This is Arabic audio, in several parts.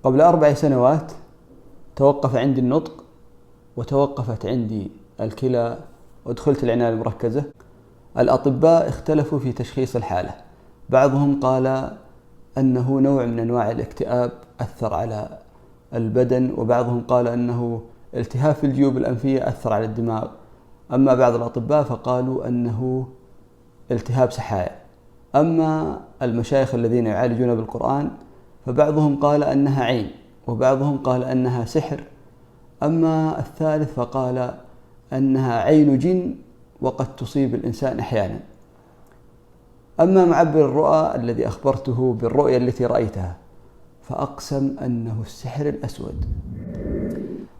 قبل 4 سنوات توقف عندي النطق، وتوقفت عندي الكلى، ودخلت العناية المركزة. الأطباء اختلفوا في تشخيص الحالة، بعضهم قال أنه نوع من أنواع الاكتئاب أثر على البدن، وبعضهم قال أنه التهاب في الجيوب الأنفية أثر على الدماغ، أما بعض الأطباء فقالوا أنه التهاب سحايا. أما المشايخ الذين يعالجون بالقرآن فبعضهم قال أنها عين، وبعضهم قال أنها سحر، أما الثالث فقال أنها عين جن وقد تصيب الإنسان أحيانا. أما معبر الرؤى الذي أخبرته بالرؤيا التي رأيتها فأقسم أنه السحر الأسود.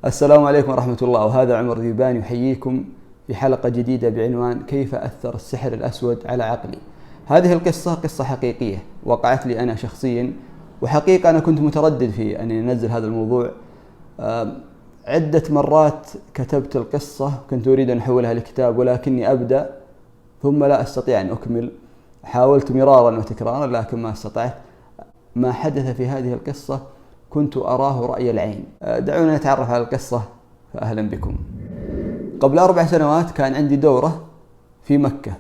السلام عليكم ورحمة الله، وهذا عمر ذيبان يحييكم في حلقة جديدة بعنوان كيف أثر السحر الأسود على عقلي. هذه القصة قصة حقيقية وقعت لي أنا شخصيا، وحقيقة أنا كنت متردد في أن أنزل هذا الموضوع. عدة مرات كتبت القصة، كنت أريد أن أحولها لكتاب ولكني أبدأ ثم لا أستطيع أن أكمل. حاولت مرارا وتكرارا لكن ما استطعت. ما حدث في هذه القصة كنت أراه رأي العين. دعونا نتعرف على القصة، فأهلا بكم. قبل 4 سنوات كان عندي دورة في مكة،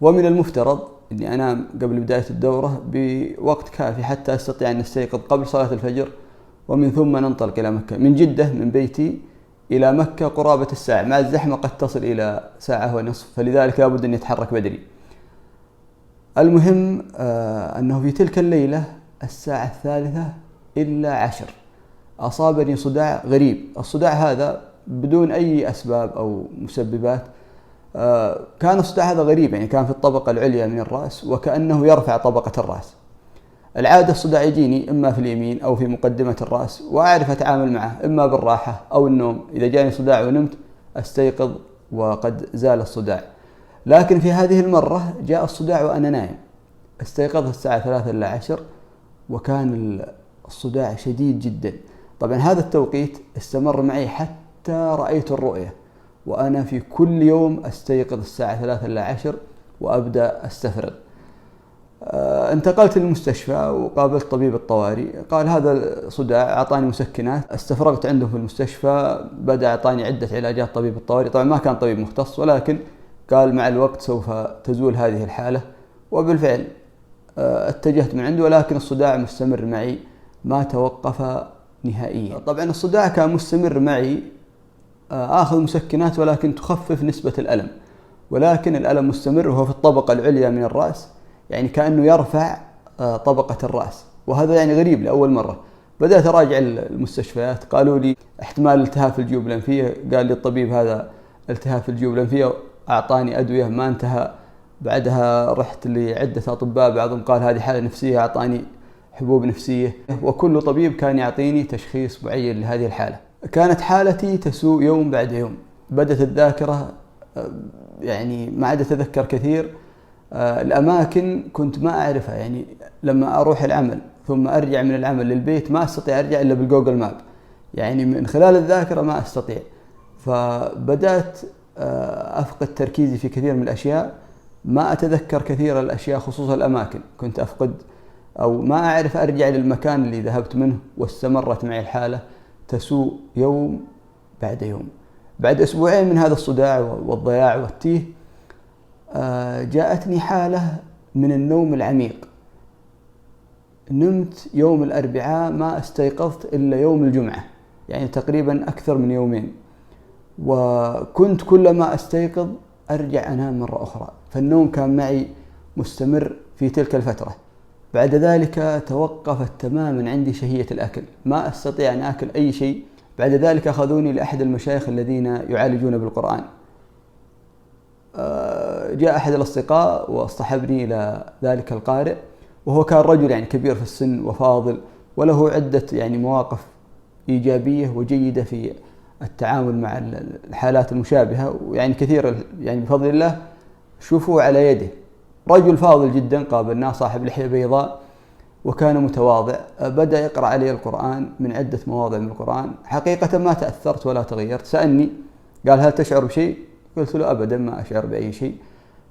ومن المفترض أني أنام قبل بداية الدورة بوقت كافي حتى أستطيع أن أستيقظ قبل صلاة الفجر، ومن ثم ننطلق إلى مكة. من جدة من بيتي إلى مكة قرابة الساعة، مع الزحمة قد تصل إلى ساعة ونصف، فلذلك لابد أن يتحرك بدري. المهم أنه في تلك الليلة الساعة 3:10 أصابني صداع غريب. الصداع هذا بدون أي أسباب أو مسببات. كان الصداع هذا غريب، يعني كان في الطبقة العليا من الرأس وكأنه يرفع طبقة الرأس. العادة الصداع يجيني إما في اليمين أو في مقدمة الرأس، وأعرف أتعامل معه إما بالراحة أو النوم. إذا جاني صداع ونمت أستيقظ وقد زال الصداع. لكن في هذه المرة جاء الصداع وأنا نايم. استيقظت الساعة 3:10 وكان الصداع شديد جدا. طبعا هذا التوقيت استمر معي حتى رأيت الرؤية، وأنا في كل يوم أستيقظ الساعة 3:10 وأبدأ أستفرغ. انتقلت للمستشفى وقابلت طبيب الطوارئ، قال هذا صداع، أعطاني مسكنات. استفرغت عنده في المستشفى، بدأ أعطاني عدة علاجات طبيب الطوارئ. طبعا ما كان طبيب مختص، ولكن قال مع الوقت سوف تزول هذه الحالة، وبالفعل اتجهت من عنده، ولكن الصداع مستمر معي ما توقف نهائيا. طبعا الصداع كان مستمر معي، آخذ مسكنات ولكن تخفف نسبة الألم، ولكن الألم مستمر وهو في الطبقة العليا من الرأس، يعني كأنه يرفع طبقة الرأس، وهذا يعني غريب لأول مرة. بدأت أراجع المستشفيات، قالوا لي احتمال التهاب في الجيوب الأنفية. قال لي الطبيب هذا التهاب في الجيوب الأنفية، أعطاني أدوية ما انتهى. بعدها رحت لعدة أطباء، بعضهم قال هذه حالة نفسية، أعطاني حبوب نفسية، وكل طبيب كان يعطيني تشخيص معين لهذه الحالة. كانت حالتي تسوء يوم بعد يوم. بدت الذاكرة يعني ما عاد أتذكر كثير. الأماكن كنت ما أعرفها، يعني لما أروح العمل ثم أرجع من العمل للبيت ما أستطيع أرجع إلا بالجوجل ماب، يعني من خلال الذاكرة ما أستطيع. فبدأت أفقد تركيزي في كثير من الأشياء، ما أتذكر كثير الأشياء خصوصا الأماكن. كنت أفقد أو ما أعرف أرجع للمكان اللي ذهبت منه، واستمرت معي الحالة تسوء يوم بعد يوم. بعد 2 أسبوع من هذا الصداع والضياع والتيه، جاءتني حالة من النوم العميق. نمت يوم الأربعاء ما استيقظت إلا يوم الجمعة، يعني تقريبا أكثر من يومين، وكنت كلما أستيقظ أرجع أنام مرة أخرى. فالنوم كان معي مستمر في تلك الفترة. بعد ذلك توقفت تماما عندي شهية الأكل، ما أستطيع أن أكل أي شيء. بعد ذلك أخذوني لأحد المشايخ الذين يعالجون بالقرآن. جاء أحد الأصدقاء واصطحبني إلى ذلك القارئ، وهو كان رجل يعني كبير في السن وفاضل، وله عدة يعني مواقف إيجابية وجيدة في التعامل مع الحالات المشابهة، ويعني كثير يعني بفضل الله شوفوا على يده. رجل فاضل جدا قابلناه، صاحب لحية بيضاء، وكان متواضع. بدأ يقرأ علي القرآن من عدة مواضع من القرآن. حقيقة ما تأثرت ولا تغيرت. سألني قال هل تشعر بشيء؟ قلت له أبدا ما أشعر بأي شيء.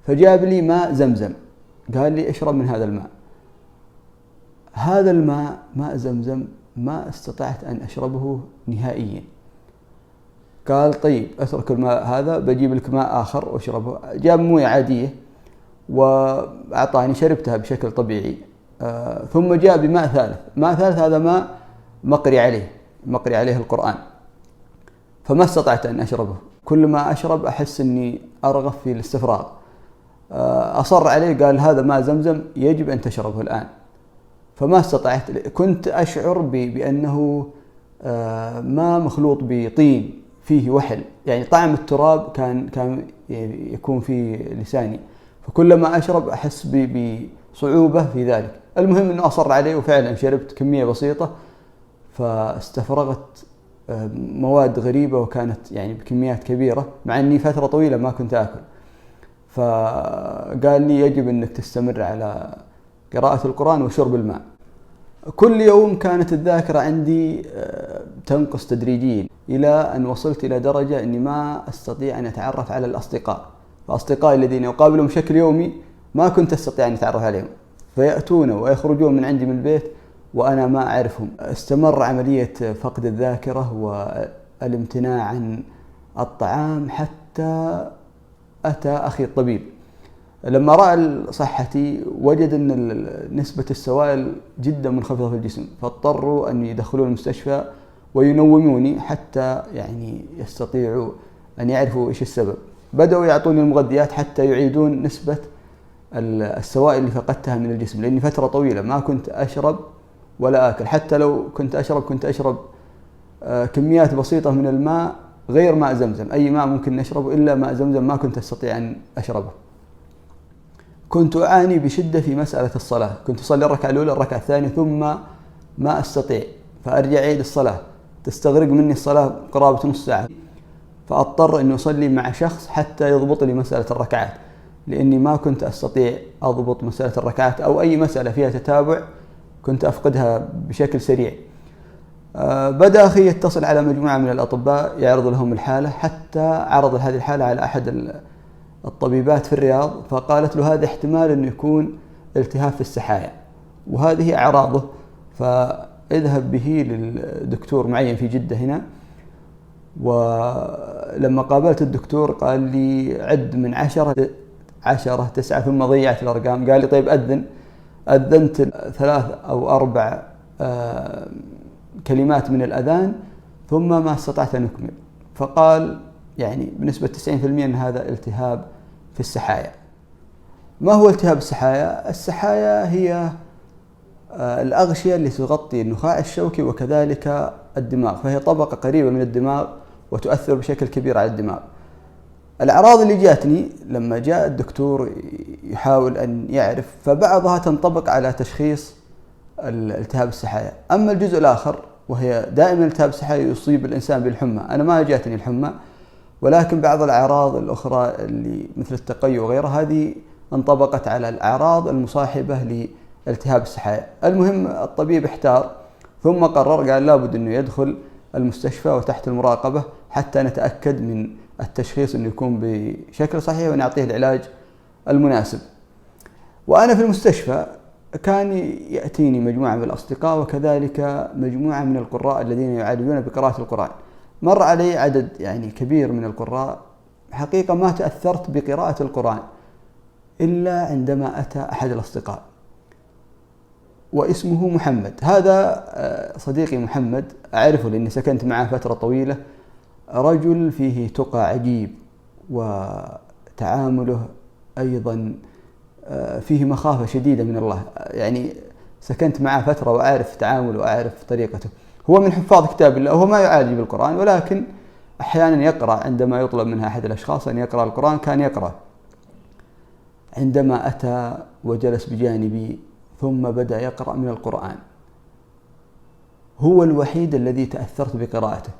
فجاب لي ماء زمزم، قال لي اشرب من هذا الماء. هذا الماء ماء زمزم ما استطعت أن أشربه نهائيا. قال طيب اترك الماء هذا، بجيب لك ماء آخر واشربه. جاب موية عادية وأعطاني، شربتها بشكل طبيعي. ثم جاء بماء ثالث. ماء ثالث هذا ماء مقري عليه القرآن، فما استطعت أن أشربه. كل ما أشرب أحس أني أرغب في الاستفراغ. أصر عليه، قال هذا ماء زمزم يجب أن تشربه الآن. فما استطعت. كنت أشعر بأنه ماء مخلوط بطين فيه وحل، يعني طعم التراب كان يكون في لساني، فكلما أشرب أحس بصعوبة في ذلك. المهم أنه أصر عليه، وفعلا شربت كمية بسيطة فاستفرغت مواد غريبة، وكانت يعني بكميات كبيرة، مع أني فترة طويلة ما كنت أكل. فقال لي يجب أنك تستمر على قراءة القرآن وشرب الماء. كل يوم كانت الذاكرة عندي تنقص تدريجيا، إلى أن وصلت إلى درجة أني ما أستطيع أن أتعرف على الأصدقاء. فأصدقائي الذين أقابلهم بشكل يومي ما كنت أستطيع أن أتعرف عليهم، فيأتون ويخرجون من عندي من البيت وأنا ما أعرفهم. استمر عملية فقد الذاكرة والامتناع عن الطعام حتى أتى أخي الطبيب. لما رأى صحتي وجد أن نسبة السوائل جدا منخفضة في الجسم، فاضطروا أن يدخلون المستشفى وينوموني حتى يعني يستطيعوا أن يعرفوا إيش السبب. بدأوا يعطوني المغذيات حتى يعيدون نسبة السوائل اللي فقدتها من الجسم، لأني فترة طويلة ما كنت أشرب ولا أكل. حتى لو كنت أشرب كميات بسيطة من الماء غير ماء زمزم. أي ماء ممكن نشربه إلا ماء زمزم ما كنت أستطيع أن أشربه. كنت أعاني بشدة في مسألة الصلاة. كنت أصلي الركعة الأولى الركعة الثانية ثم ما أستطيع، فأرجع أعيد الصلاة، تستغرق مني الصلاة قرابة نص ساعة، فأضطر أن أصلي مع شخص حتى يضبط لي مسألة الركعات، لأني ما كنت أستطيع أضبط مسألة الركعات أو أي مسألة فيها تتابع، كنت أفقدها بشكل سريع. بدأ أخي يتصل على مجموعة من الأطباء يعرض لهم الحالة، حتى عرض هذه الحالة على أحد الطبيبات في الرياض، فقالت له هذا احتمال أنه يكون التهاب في السحايا وهذه أعراضه، فاذهب به للدكتور معين في جدة هنا. ولما قابلت الدكتور قال لي عد من 10 9 ثم ضيعت الأرقام. قال لي طيب أذنت 3 أو 4 كلمات من الأذان ثم ما استطعت أن أكمل. فقال يعني بنسبة 90% أن هذا التهاب في السحايا. ما هو التهاب السحايا؟ السحايا هي الأغشية اللي تغطي النخاع الشوكي وكذلك الدماغ، فهي طبقة قريبة من الدماغ وتؤثر بشكل كبير على الدماغ. الأعراض اللي جاتني لما جاء الدكتور يحاول أن يعرف، فبعضها تنطبق على تشخيص الالتهاب السحايا. أما الجزء الآخر وهي دائما التهاب السحايا يصيب الإنسان بالحمى. أنا ما جاتني الحمى، ولكن بعض الأعراض الأخرى اللي مثل التقيؤ وغيرها هذه انطبقت على الأعراض المصاحبة لالتهاب السحايا. المهم الطبيب احتار ثم قرر، قال لابد أنه يدخل المستشفى وتحت المراقبة حتى نتأكد من التشخيص أنه يكون بشكل صحيح ونعطيه العلاج المناسب. وأنا في المستشفى كان يأتيني مجموعة من الأصدقاء وكذلك مجموعة من القراء الذين يعالجون بقراءة القرآن. مر علي عدد يعني كبير من القراء، حقيقة ما تأثرت بقراءة القرآن إلا عندما أتى أحد الأصدقاء واسمه محمد. هذا صديقي محمد، أعرفه لأني سكنت معه فترة طويلة. رجل فيه تقى عجيب، وتعامله أيضا فيه مخافة شديدة من الله. يعني سكنت معه فترة وأعرف تعامله وأعرف طريقته. هو من حفاظ كتاب الله، وهو ما يعالج بالقرآن، ولكن أحيانا يقرأ عندما يطلب منها أحد الأشخاص أن يقرأ القرآن كان يقرأ. عندما أتى وجلس بجانبي ثم بدأ يقرأ من القرآن، هو الوحيد الذي تأثرت بقراءته.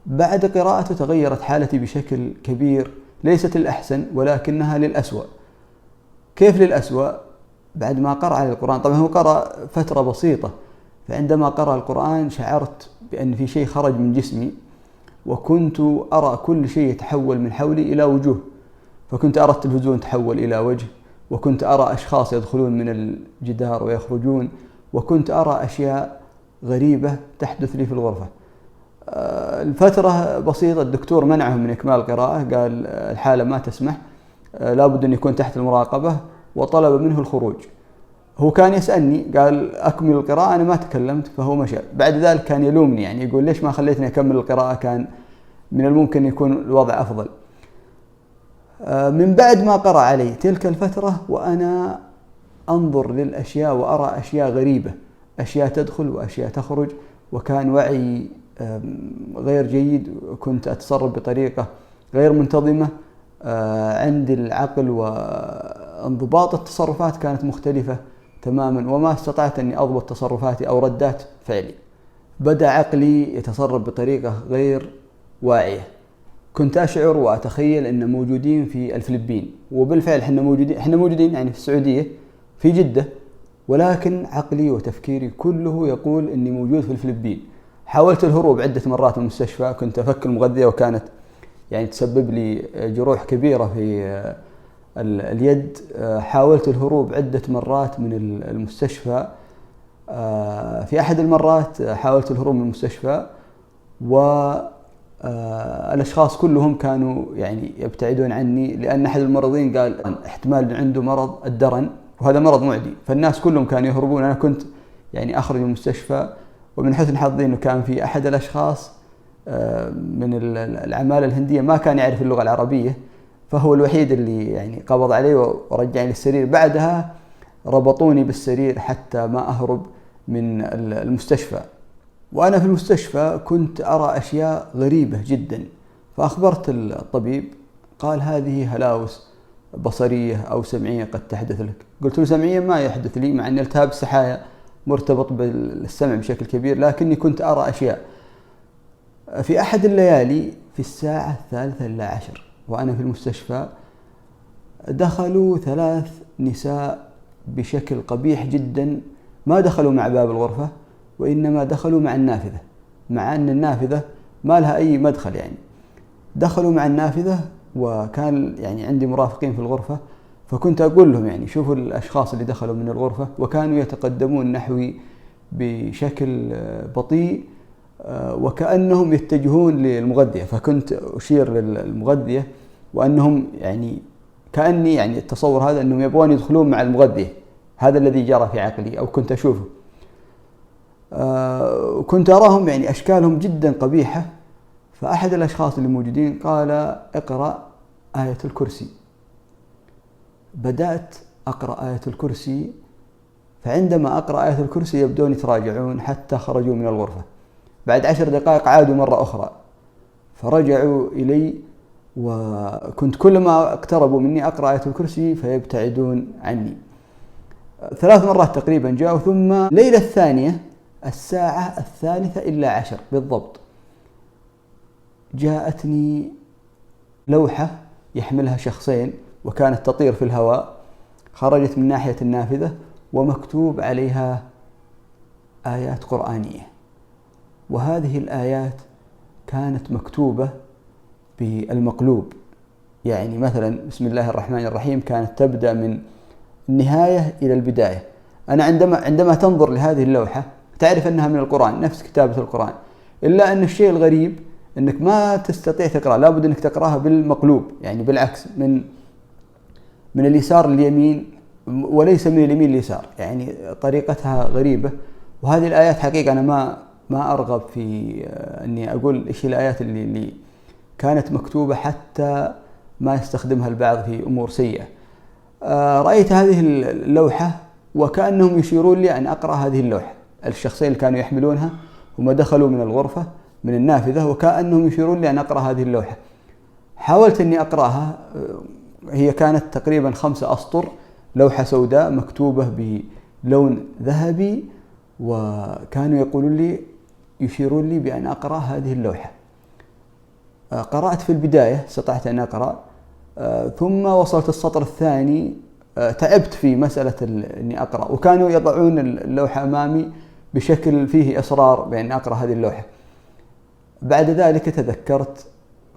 بعد قراءته تغيرت حالتي بشكل كبير، ليست للأحسن ولكنها للأسوأ. كيف للأسوأ؟ بعد ما قرأ على القرآن، طبعا هو قرأ فترة بسيطة، فعندما قرأ القرآن شعرت بأن في شيء خرج من جسمي، وكنت أرى كل شيء يتحول من حولي إلى وجوه. فكنت أرى التلفزيون تحول إلى وجه، وكنت أرى أشخاص يدخلون من الجدار ويخرجون، وكنت أرى أشياء غريبة تحدث لي في الغرفة. الفترة بسيطة الدكتور منعهم من إكمال القراءة، قال الحالة ما تسمح، لابد أن يكون تحت المراقبة، وطلب منه الخروج. هو كان يسألني، قال أكمل القراءة، أنا ما تكلمت، فهو مشى. بعد ذلك كان يلومني، يعني يقول ليش ما خليتني أكمل القراءة، كان من الممكن يكون الوضع أفضل. من بعد ما قرأ علي تلك الفترة وأنا أنظر للأشياء وأرى أشياء غريبة، أشياء تدخل وأشياء تخرج، وكان وعي غير جيد، كنت أتصرف بطريقة غير منتظمة، عندي العقل وانضباط التصرفات كانت مختلفة تماما، وما استطعت أني أضبط تصرفاتي أو ردات فعلي. بدأ عقلي يتصرف بطريقة غير واعية. كنت أشعر وأتخيل أن موجودين في الفلبين، وبالفعل احنا موجودين يعني في السعودية في جدة، ولكن عقلي وتفكيري كله يقول أني موجود في الفلبين. حاولت الهروب عدة مرات من المستشفى، كنت أفك المغذية وكانت يعني تسبب لي جروح كبيرة في اليد. حاولت الهروب عدة مرات من المستشفى. في أحد المرات حاولت الهروب من المستشفى، والأشخاص كلهم كانوا يعني يبتعدون عني، لأن أحد الممرضين قال احتمال عنده مرض الدرن، وهذا مرض معدي، فالناس كلهم كانوا يهربون. أنا كنت يعني أخرج من المستشفى، ومن حسن حظي أنه كان في أحد الأشخاص من العمالة الهندية ما كان يعرف اللغة العربية، فهو الوحيد اللي يعني قبض علي ورجعني للسرير. بعدها ربطوني بالسرير حتى ما أهرب من المستشفى. وأنا في المستشفى كنت أرى أشياء غريبة جدا، فأخبرت الطبيب، قال هذه هلاوس بصرية أو سمعية قد تحدث لك. قلت له سمعية ما يحدث لي، مع أن التهاب السحايا مرتبط بالسمع بشكل كبير، لكني كنت أرى أشياء. في أحد الليالي في الساعة 3:10 وأنا في المستشفى، دخلوا 3 نساء بشكل قبيح جدا، ما دخلوا مع باب الغرفة، وإنما دخلوا مع النافذة، مع أن النافذة ما لها أي مدخل يعني. دخلوا مع النافذة، وكان يعني عندي مرافقين في الغرفة، فكنت أقول لهم يعني شوفوا الأشخاص اللي دخلوا من الغرفة، وكانوا يتقدمون نحوي بشكل بطيء وكأنهم يتجهون للمغذية، فكنت أشير للمغذية وأنهم يعني كأني يعني التصور هذا أنهم يبغون يدخلون مع المغذية. هذا الذي جرى في عقلي أو كنت أشوفه. كنت أراهم يعني أشكالهم جدا قبيحة. فأحد الأشخاص اللي موجودين قال اقرأ آية الكرسي. بدأت أقرأ آية الكرسي، فعندما أقرأ آية الكرسي يبدون يتراجعون حتى خرجوا من الغرفة. بعد 10 دقائق عادوا مرة أخرى، فرجعوا إلي، وكنت كلما اقتربوا مني أقرأ آية الكرسي فيبتعدون عني. 3 مرات تقريبا جاءوا. ثم ليلة الثانية الساعة 3:10 بالضبط جاءتني لوحة يحملها شخصين، وكانت تطير في الهواء، خرجت من ناحية النافذة، ومكتوب عليها آيات قرآنية. وهذه الآيات كانت مكتوبة بالمقلوب، يعني مثلا بسم الله الرحمن الرحيم كانت تبدأ من النهاية إلى البداية. أنا عندما تنظر لهذه اللوحة تعرف أنها من القرآن، نفس كتابة القرآن، إلا أن الشيء الغريب أنك ما تستطيع تقرأ، لابد أنك تقرأها بالمقلوب، يعني بالعكس، من اليسار لليمين وليس من اليمين لليسار، يعني طريقتها غريبة. وهذه الآيات حقيقة أنا ما أرغب في أني أقول إيش الآيات اللي كانت مكتوبة، حتى ما يستخدمها البعض في أمور سيئة. رأيت هذه اللوحة وكأنهم يشيرون لي أن أقرأ هذه اللوحة. الشخصين اللي كانوا يحملونها هم دخلوا من الغرفة من النافذة، وكأنهم يشيرون لي أن أقرأ هذه اللوحة. حاولت أني أقرأها، هي كانت تقريبا 5 أسطر، لوحة سوداء مكتوبة بلون ذهبي، وكانوا يقولون لي يشيرون لي بأن أقرأ هذه اللوحة. قرأت في البداية، استطعت أن أقرأ، ثم وصلت السطر الثاني تعبت في مسألة أني أقرأ، وكانوا يضعون اللوحة أمامي بشكل فيه إصرار بأن أقرأ هذه اللوحة. بعد ذلك تذكرت،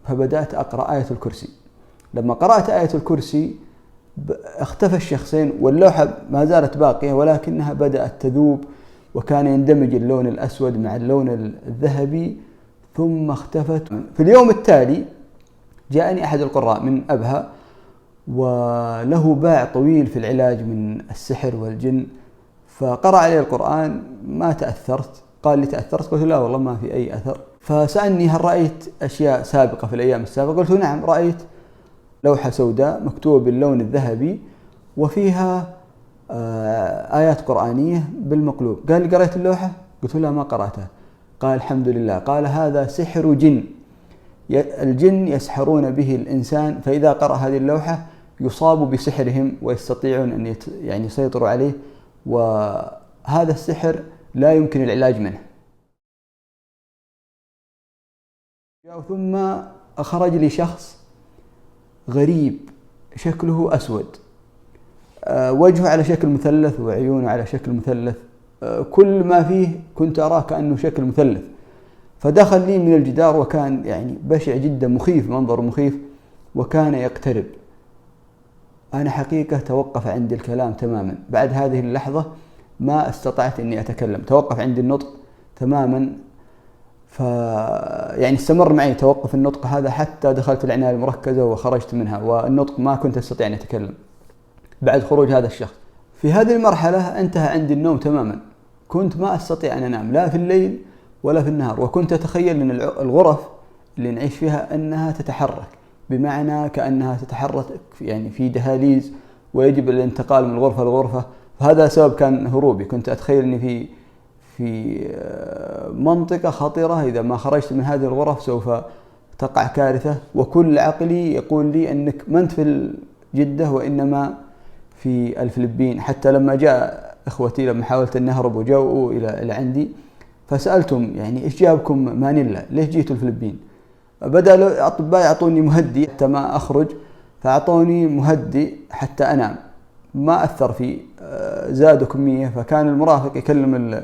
فبدأت أقرأ آية الكرسي. لما قرأت آية الكرسي اختفى الشخصين، واللوحة ما زالت باقية، ولكنها بدأت تذوب وكان يندمج اللون الأسود مع اللون الذهبي ثم اختفت. في اليوم التالي جاءني أحد القراء من أبها وله باع طويل في العلاج من السحر والجن، فقرأ عليه القرآن، ما تأثرت. قال لي تأثرت؟ قلت لا والله ما في أي أثر. فسألني هل رأيت أشياء سابقة في الأيام السابقة؟ قلت نعم، رأيت لوحة سوداء مكتوبة باللون الذهبي وفيها آيات قرآنية بالمقلوب. قال لي قرأت اللوحة؟ قلت لا ما قرأتها. قال الحمد لله. قال هذا سحر جن، الجن يسحرون به الإنسان، فإذا قرأ هذه اللوحة يصاب بسحرهم ويستطيعون أن يعني يسيطروا عليه، وهذا السحر لا يمكن العلاج منه. ثم خرج لي شخص غريب شكله أسود، وجهه على شكل مثلث وعيونه على شكل مثلث، كل ما فيه كنت أراه كأنه شكل مثلث. فدخل لي من الجدار وكان يعني بشع جدا، مخيف، منظر مخيف، وكان يقترب. أنا حقيقة توقف عندي الكلام تماما. بعد هذه اللحظة ما استطعت أني أتكلم، توقف عندي النطق تماما. يعني استمر معي توقف النطق هذا حتى دخلت العناية المركزة وخرجت منها، والنطق ما كنت أستطيع أن أتكلم بعد خروج هذا الشخص. في هذه المرحلة انتهى عندي النوم تماما، كنت ما أستطيع أن أنام لا في الليل ولا في النهار، وكنت أتخيل أن الغرف اللي نعيش فيها أنها تتحرك، بمعنى كأنها تتحرك يعني في دهاليز ويجب الانتقال من غرفة لغرفة. فهذا سبب كان هروبي. كنت أتخيل أني في منطقة خطرة، إذا ما خرجت من هذه الغرف سوف تقع كارثة، وكل عقلي يقول لي أنك ما أنت في جدة وإنما في الفلبين. حتى لما جاء إخوتي لما حاولت أن أهرب وجاءوا إلى عندي فسألتم يعني إيش جابكم مانيلا، ليش جيتوا الفلبين؟ بدأ الأطباء يعطوني مهدي حتى ما أخرج، فأعطوني مهدي حتى أنام، ما أثر فيه، زادوا كمية. فكان المرافق يكلم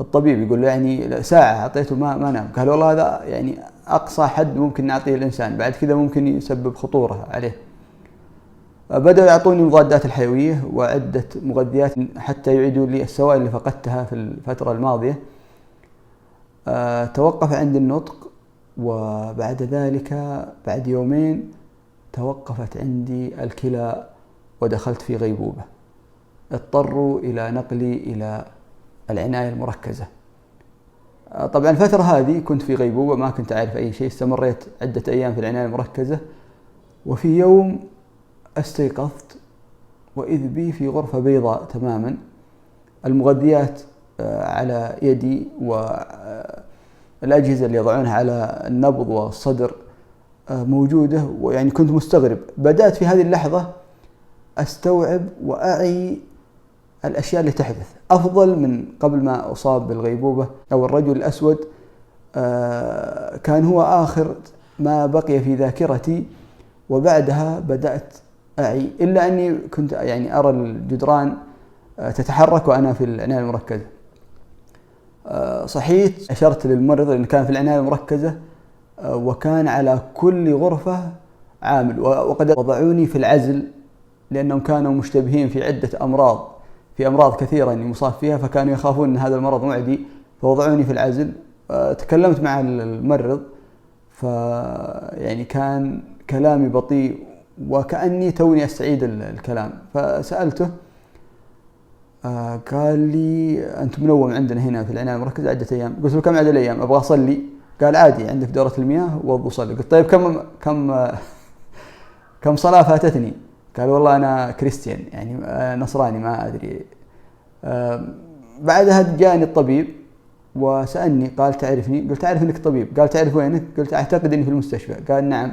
الطبيب يقول له يعني ساعة أعطيته ما نام. قال والله هذا يعني أقصى حد ممكن نعطيه الإنسان، بعد كذا ممكن يسبب خطورة عليه. بدأوا يعطوني المضادات الحيوية وعدة مغذيات حتى يعيدوا لي السوائل اللي فقدتها في الفترة الماضية. توقف عندي النطق، وبعد ذلك بعد يومين توقفت عندي الكلى ودخلت في غيبوبة. اضطروا إلى نقلي إلى العناية المركزة. طبعا الفترة هذه كنت في غيبوبة، ما كنت أعرف أي شيء. استمريت عدة أيام في العناية المركزة، وفي يوم استيقظت وإذ بي في غرفة بيضاء تماما، المغذيات على يدي والأجهزة اللي يضعونها على النبض والصدر موجودة، ويعني كنت مستغرب. بدأت في هذه اللحظة أستوعب وأعي الأشياء اللي تحدث أفضل من قبل ما أصاب بالغيبوبة. أو الرجل الأسود كان هو آخر ما بقي في ذاكرتي، وبعدها بدأت أعي، إلا أني كنت يعني أرى الجدران تتحرك وأنا في العناية المركزة. صحيت، أشرت للممرض اللي كان في العناية المركزة، وكان على كل غرفة عامل، وقد وضعوني في العزل لأنهم كانوا مشتبهين في عدة أمراض، في أمراض كثيرة أني مصاب فيها، فكانوا يخافون أن هذا المرض معدي، فوضعوني في العزل. تكلمت مع الممرض، يعني كان كلامي بطيء وكأني توني أستعيد الكلام. فسألته، قال لي أنت منوم عندنا هنا في العناية المركزة عدة أيام. قلت له كم عدد الأيام؟ أبغى أصلي. قال عادي، عندك دورة المياه وضو صلي. قلت طيب كم صلاة فاتتني؟ قال والله أنا كريستيان، يعني نصراني ما أدري. بعدها جاءني الطبيب وسألني، قال تعرفني؟ قلت أعرف أنك طبيب. قال تعرف وينك؟ قلت أعتقد أني في المستشفى. قال نعم.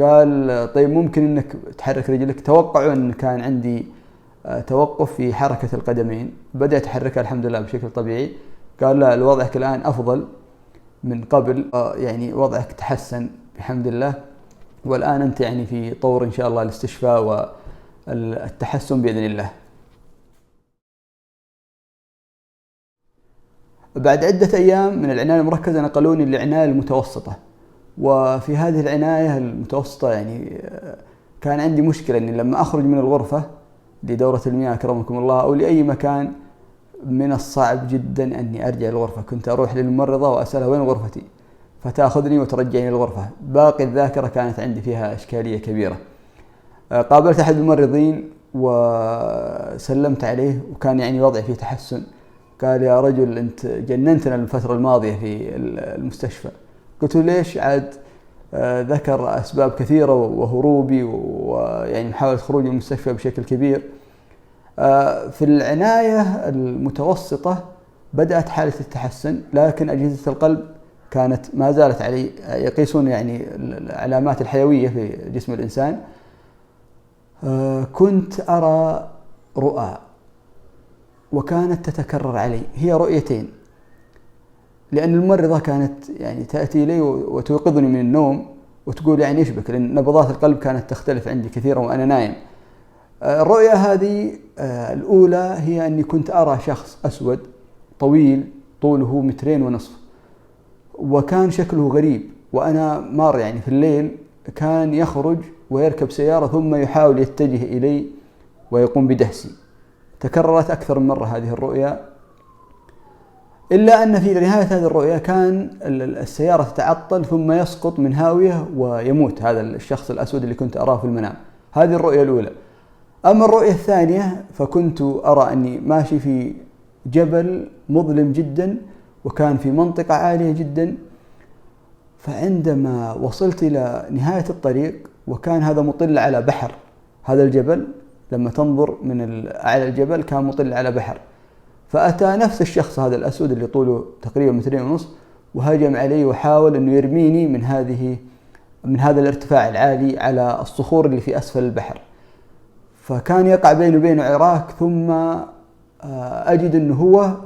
قال طيب ممكن أنك تحرك رجلك؟ توقعوا أن كان عندي توقف في حركة القدمين، بدأت أحركها الحمد لله بشكل طبيعي. قال لا، وضعك الآن أفضل من قبل، يعني وضعك تحسن بحمد الله، والآن أنت يعني في طور إن شاء الله الاستشفاء والتحسن بإذن الله. بعد عدة أيام من العناية المركزة نقلوني للعناية المتوسطة، وفي هذه العناية المتوسطة يعني كان عندي مشكلة أني لما أخرج من الغرفة لدورة المياه أكرمكم الله أو لأي مكان من الصعب جدا أني أرجع للغرفة. كنت أروح للممرضة وأسألها وين غرفتي، فتأخذني وترجعني للغرفة. باقي الذاكرة كانت عندي فيها إشكالية كبيرة. قابلت أحد الممرضين وسلمت عليه، وكان يعني وضعي فيه تحسن. قال يا رجل أنت جننتنا الفترة الماضية في المستشفى. قلت له ليش؟ عاد ذكر أسباب كثيرة وهروبي ويعني محاولة خروجي من المستشفى بشكل كبير. في العناية المتوسطة بدأت حالة التحسن، لكن أجهزة القلب كانت ما زالت علي. يقيسون يعني العلامات الحيوية في جسم الإنسان. كنت أرى رؤى وكانت تتكرر علي. هي رؤيتين، لأن الممرضة كانت يعني تأتي لي وتوقظني من النوم وتقول يعني إيش بك، لأن نبضات القلب كانت تختلف عندي كثيرا وأنا نايم. الرؤية هذه الأولى هي أني كنت أرى شخص أسود طويل طوله 2.5 متر، وكان شكله غريب، وأنا مار يعني في الليل كان يخرج ويركب سيارة ثم يحاول يتجه إلي ويقوم بدهسي. تكررت أكثر من مرة هذه الرؤيا، إلا أن في نهاية هذه الرؤيا كان السيارة تتعطل ثم يسقط من هاوية ويموت هذا الشخص الأسود اللي كنت أراه في المنام. هذه الرؤيا الأولى. أما الرؤية الثانية فكنت أرى أني ماشي في جبل مظلم جدا، وكان في منطقة عالية جدا. فعندما وصلت إلى نهاية الطريق وكان هذا مطل على بحر، هذا الجبل لما تنظر من أعلى الجبل كان مطل على بحر، فأتى نفس الشخص هذا الأسود اللي طوله تقريبا 2.5 متر وهجم علي وحاول أنه يرميني من هذا الارتفاع العالي على الصخور اللي في أسفل البحر. فكان يقع بيني وبينه عراك، ثم أجد أنه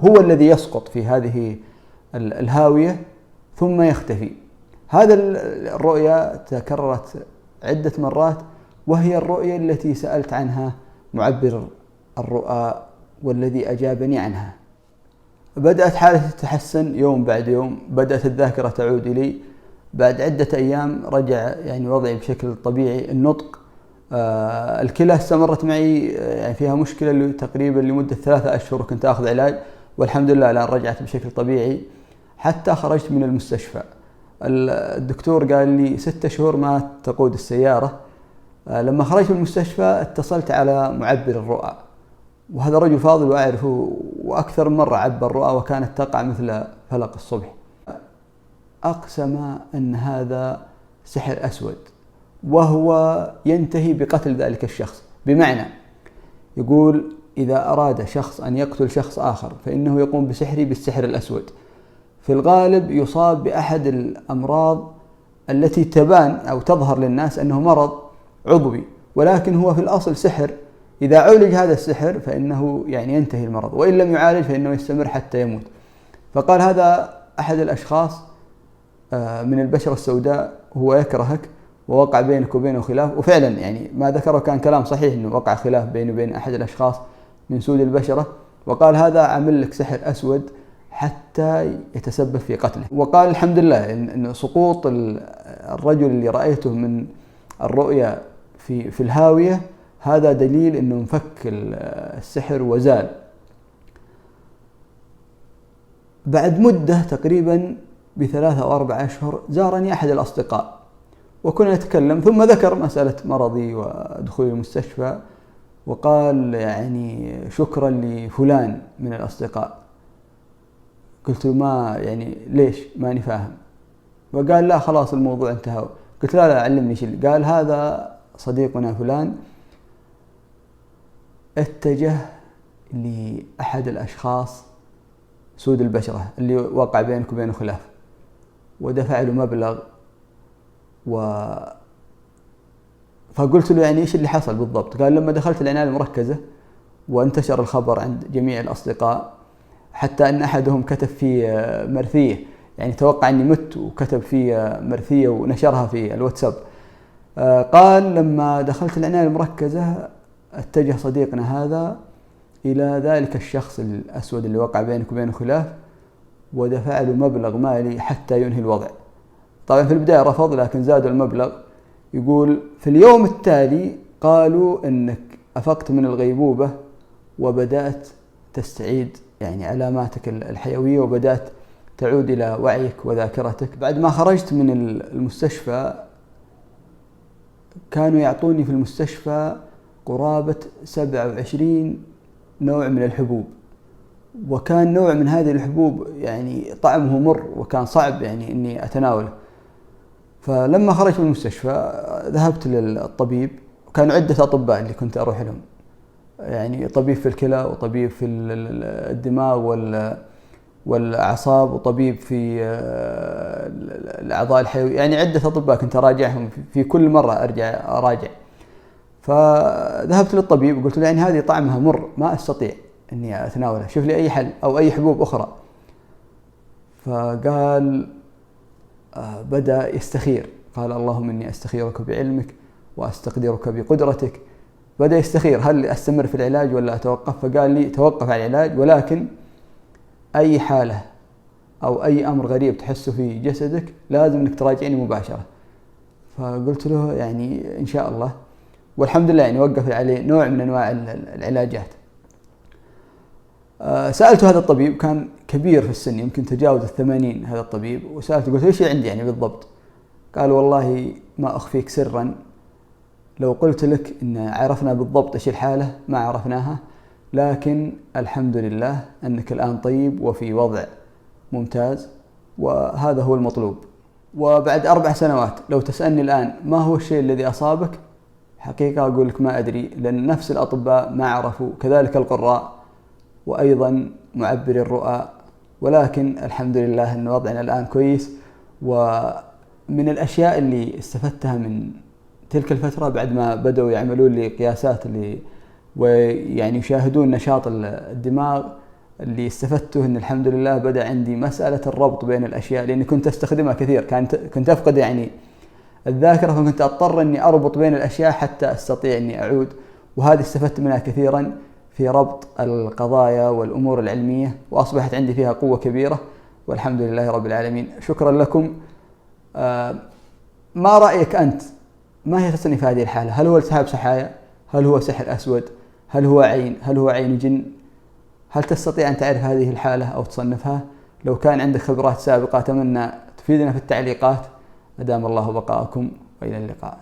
هو الذي يسقط في هذه الهاوية ثم يختفي. هذا الرؤيا تكررت عدة مرات، وهي الرؤيا التي سألت عنها معبر الرؤى والذي أجابني عنها. بدأت حالة تتحسن يوم بعد يوم، بدأت الذاكرة تعود إلي. بعد عدة أيام رجع يعني وضعي بشكل طبيعي. النطق، الكلى استمرت معي يعني فيها مشكلة تقريبا لمدة 3 أشهر، وكنت أخذ علاج، والحمد لله الآن رجعت بشكل طبيعي. حتى خرجت من المستشفى، الدكتور قال لي 6 شهور ما تقود السيارة. لما خرجت من المستشفى اتصلت على معبر الرؤى، وهذا رجل فاضل وأعرفه، وأكثر من مرة عبر رؤى وكانت تقع مثل فلق الصبح. أقسم أن هذا سحر أسود، وهو ينتهي بقتل ذلك الشخص. بمعنى يقول إذا أراد شخص أن يقتل شخص آخر فإنه يقوم بسحره بالسحر الأسود. في الغالب يصاب بأحد الأمراض التي تبان أو تظهر للناس أنه مرض عضوي، ولكن هو في الأصل سحر. إذا عولج هذا السحر فإنه يعني ينتهي المرض، وإن لم يعالج فإنه يستمر حتى يموت. فقال هذا أحد الأشخاص من البشرة السوداء، هو يكرهك ووقع بينك وبينه خلاف. وفعلا يعني ما ذكره كان كلام صحيح، أنه وقع خلاف بينه وبين أحد الأشخاص من سود البشرة، وقال هذا عمل لك سحر أسود حتى يتسبب في قتله. وقال الحمد لله إن سقوط الرجل اللي رأيته من الرؤيا في الهاوية هذا دليل أنه انفك السحر وزال. بعد مدة تقريبا ب3 أو 4 أشهر زارني أحد الأصدقاء وكنا نتكلم، ثم ذكر مسألة مرضي ودخولي المستشفى، وقال يعني شكرا لفلان من الأصدقاء. قلت له ما يعني ليش ماني فاهم؟ وقال لا خلاص الموضوع انتهى. قلت لا علمني شيء. قال هذا صديقنا فلان اتجه لأحد الأشخاص سود البشرة اللي وقع بينك وبينه خلاف، ودفع له مبلغ فقلت له يعني إيش اللي حصل بالضبط؟ قال لما دخلت العناية المركزة وانتشر الخبر عند جميع الأصدقاء، حتى أن أحدهم كتب في مرثية، يعني توقع أني مت وكتب في مرثية ونشرها في الواتساب. قال لما دخلت العناية المركزة اتجه صديقنا هذا إلى ذلك الشخص الأسود اللي وقع بينك وبينه خلاف، ودفع له مبلغ مالي حتى ينهي الوضع. طبعا في البداية رفض، لكن زادوا المبلغ. يقول في اليوم التالي قالوا أنك أفقت من الغيبوبة وبدأت تستعيد يعني علاماتك الحيوية وبدأت تعود إلى وعيك وذاكرتك. بعد ما خرجت من المستشفى كانوا يعطوني في المستشفى قرابة 27 نوع من الحبوب، وكان نوع من هذه الحبوب يعني طعمه مر وكان صعب يعني إني أتناوله. فلما خرجت من المستشفى ذهبت للطبيب، وكانوا عدة أطباء اللي كنت أروح لهم، يعني طبيب في الكلى وطبيب في الدماغ والأعصاب وطبيب في الأعضاء الحيوية، يعني عدة أطباء كنت أراجعهم في كل مرة أراجع. فذهبت للطبيب وقلت له يعني هذه طعمها مر ما أستطيع إني أتناولها، شوف لي أي حل أو أي حبوب أخرى. فقال بدأ يستخير، قال اللهم إني أستخيرك بعلمك وأستقدرك بقدرتك. بدأ يستخير هل أستمر في العلاج ولا أتوقف؟ فقال لي توقف عن العلاج، ولكن أي حالة أو أي أمر غريب تحسه في جسدك لازم إنك تراجعني مباشرة. فقلت له يعني إن شاء الله، والحمد لله يعني وقف عليه نوع من أنواع العلاجات. سألت هذا الطبيب، كان كبير في السن يمكن تجاوز 80 هذا الطبيب، وسألته قلت إيش عندي يعني بالضبط؟ قال والله ما أخفيك سرا، لو قلت لك إن عرفنا بالضبط إيش الحالة ما عرفناها، لكن الحمد لله أنك الآن طيب وفي وضع ممتاز، وهذا هو المطلوب. وبعد 4 سنوات لو تسألني الآن ما هو الشيء الذي أصابك، حقيقة أقول لك ما أدري، لأن نفس الأطباء ما عرفوا، كذلك القراء وأيضا معبر الرؤى، ولكن الحمد لله أن وضعنا الآن كويس. ومن الأشياء اللي استفدتها من تلك الفترة بعد ما بدأوا يعملون لي قياسات ويعني يشاهدون نشاط الدماغ، اللي استفدته أن الحمد لله بدأ عندي مسألة الربط بين الأشياء، لأني كنت أستخدمها كثير، كنت أفقد يعني الذاكرة، فكنت أضطر أني أربط بين الأشياء حتى أستطيع أني أعود، وهذه استفدت منها كثيرا في ربط القضايا والأمور العلمية، وأصبحت عندي فيها قوة كبيرة والحمد لله رب العالمين. شكرا لكم. ما رأيك أنت؟ ما هي تصنيف هذه الحالة؟ هل هو التهاب سحايا؟ هل هو سحر أسود؟ هل هو عين؟ هل هو عين جن؟ هل تستطيع أن تعرف هذه الحالة أو تصنفها؟ لو كان عندك خبرات سابقة أتمنى تفيدنا في التعليقات. أدام الله بقاءكم وإلى اللقاء.